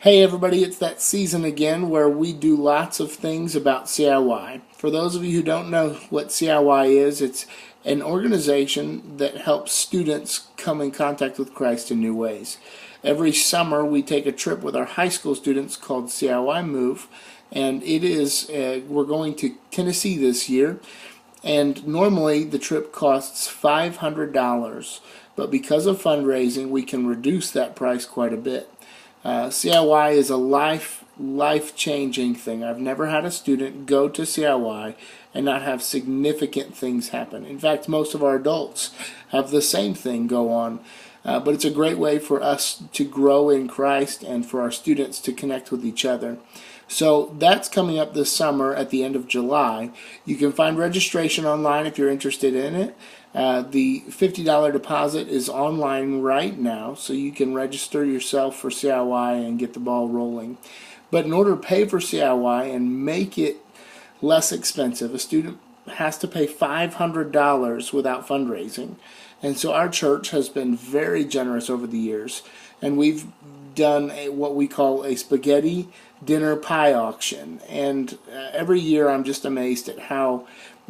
Hey everybody, it's that season again where we do lots of things about CIY. For those of you who don't know what CIY is, it's an organization that helps students come in contact with Christ in new ways. Every summer we take a trip with our high school students called CIY Move, and we're going to Tennessee this year, and normally the trip costs $500, but because of fundraising we can reduce that price quite a bit. CIY is a life-changing thing. I've never had a student go to CIY and not have significant things happen. In fact, most of our adults have the same thing go on. But it's a great way for us to grow in Christ and for our students to connect with each other. So that's coming up this summer at the end of July. You can find registration online if you're interested in it. The $50 deposit is online right now, so you can register yourself for CIY and get the ball rolling. But in order to pay for CIY and make it less expensive, a student has to pay $500 without fundraising. And so our church has been very generous over the years, and we've done what we call a spaghetti dinner pie auction. And every year I'm just amazed at how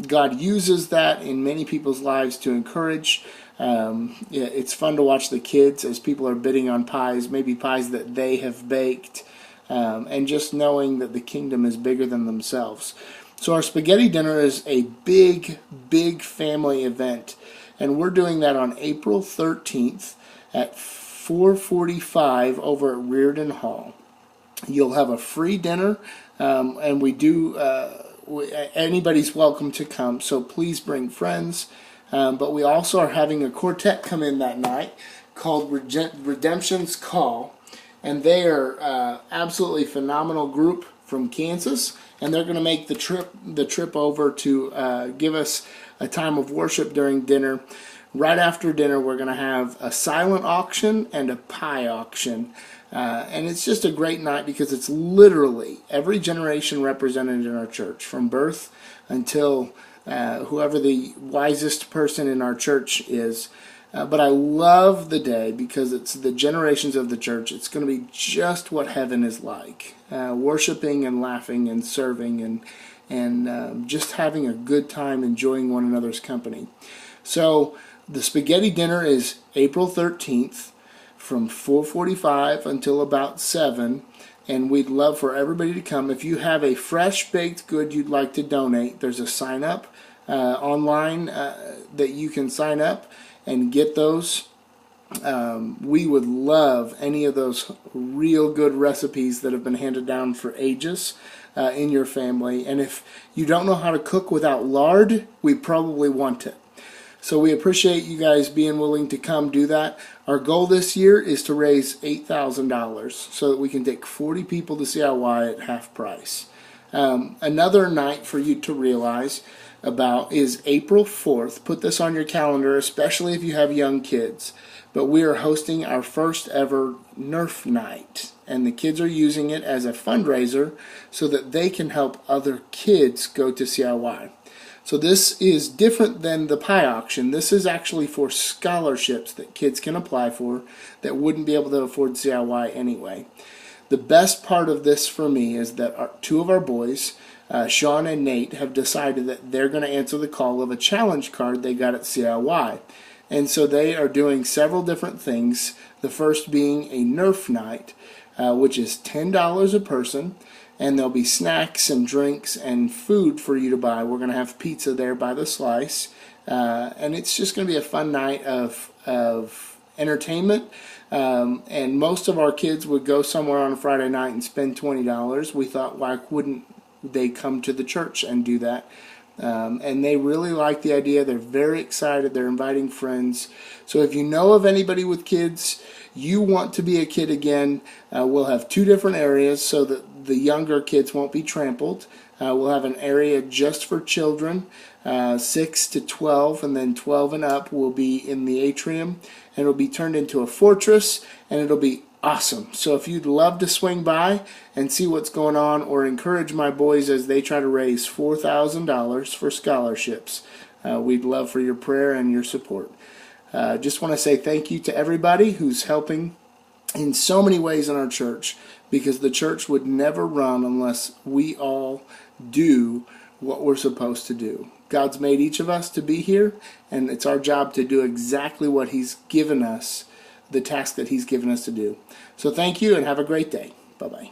God uses that in many people's lives to encourage. It's fun to watch the kids as people are bidding on pies, maybe pies that they have baked, and just knowing that the kingdom is bigger than themselves. So our spaghetti dinner is a big family event, and we're doing that on April 13th at 4:45 over at Reardon Hall. You'll have a free dinner, and we do. Anybody's welcome to come, so please bring friends. But we also are having a quartet come in that night called Redemption's Call, and they are absolutely phenomenal group from Kansas, and they're going to make the trip over to give us a time of worship during dinner. Right after dinner, we're going to have a silent auction and a pie auction. And it's just a great night because it's literally every generation represented in our church, from birth until whoever the wisest person in our church is. But I love the day because it's the generations of the church. It's going to be just what heaven is like, worshiping and laughing and serving and just having a good time enjoying one another's company. So the spaghetti dinner is April 13th. From 4:45 until about 7, and we'd love for everybody to come. If you have a fresh baked good you'd like to donate, there's a sign up online that you can sign up and get those. We would love any of those real good recipes that have been handed down for ages in your family. And if you don't know how to cook without lard, we probably want it. So we appreciate you guys being willing to come do that. Our goal this year is to raise $8,000 so that we can take 40 people to CIY at half price. Another night for you to realize about is April 4th. Put this on your calendar, especially if you have young kids. But we are hosting our first ever Nerf night, and the kids are using it as a fundraiser so that they can help other kids go to CIY. So this is different than the pie auction. This is actually for scholarships that kids can apply for that wouldn't be able to afford CIY anyway. The best part of this for me is that two of our boys, Sean and Nate, have decided that they're going to answer the call of a challenge card they got at CIY. And so they are doing several different things, the first being a Nerf night, which is $10 a person. And there'll be snacks and drinks and food for you to buy. We're going to have pizza there by the slice. And it's just going to be a fun night of entertainment. And most of our kids would go somewhere on a Friday night and spend $20. We thought, why wouldn't they come to the church and do that? And they really like the idea. They're very excited. They're inviting friends. So if you know of anybody with kids, you want to be a kid again, we'll have two different areas so that the younger kids won't be trampled. We'll have an area just for children, 6 to 12, and then 12 and up will be in the atrium, and it'll be turned into a fortress, and it'll be awesome. So if you'd love to swing by and see what's going on, or encourage my boys as they try to raise $4,000 for scholarships, we'd love for your prayer and your support. Just want to say thank you to everybody who's helping in so many ways in our church, because the church would never run unless we all do what we're supposed to do. God's made each of us to be here, and it's our job to do exactly what He's given us, the task that He's given us to do. So thank you, and have a great day. Bye-bye.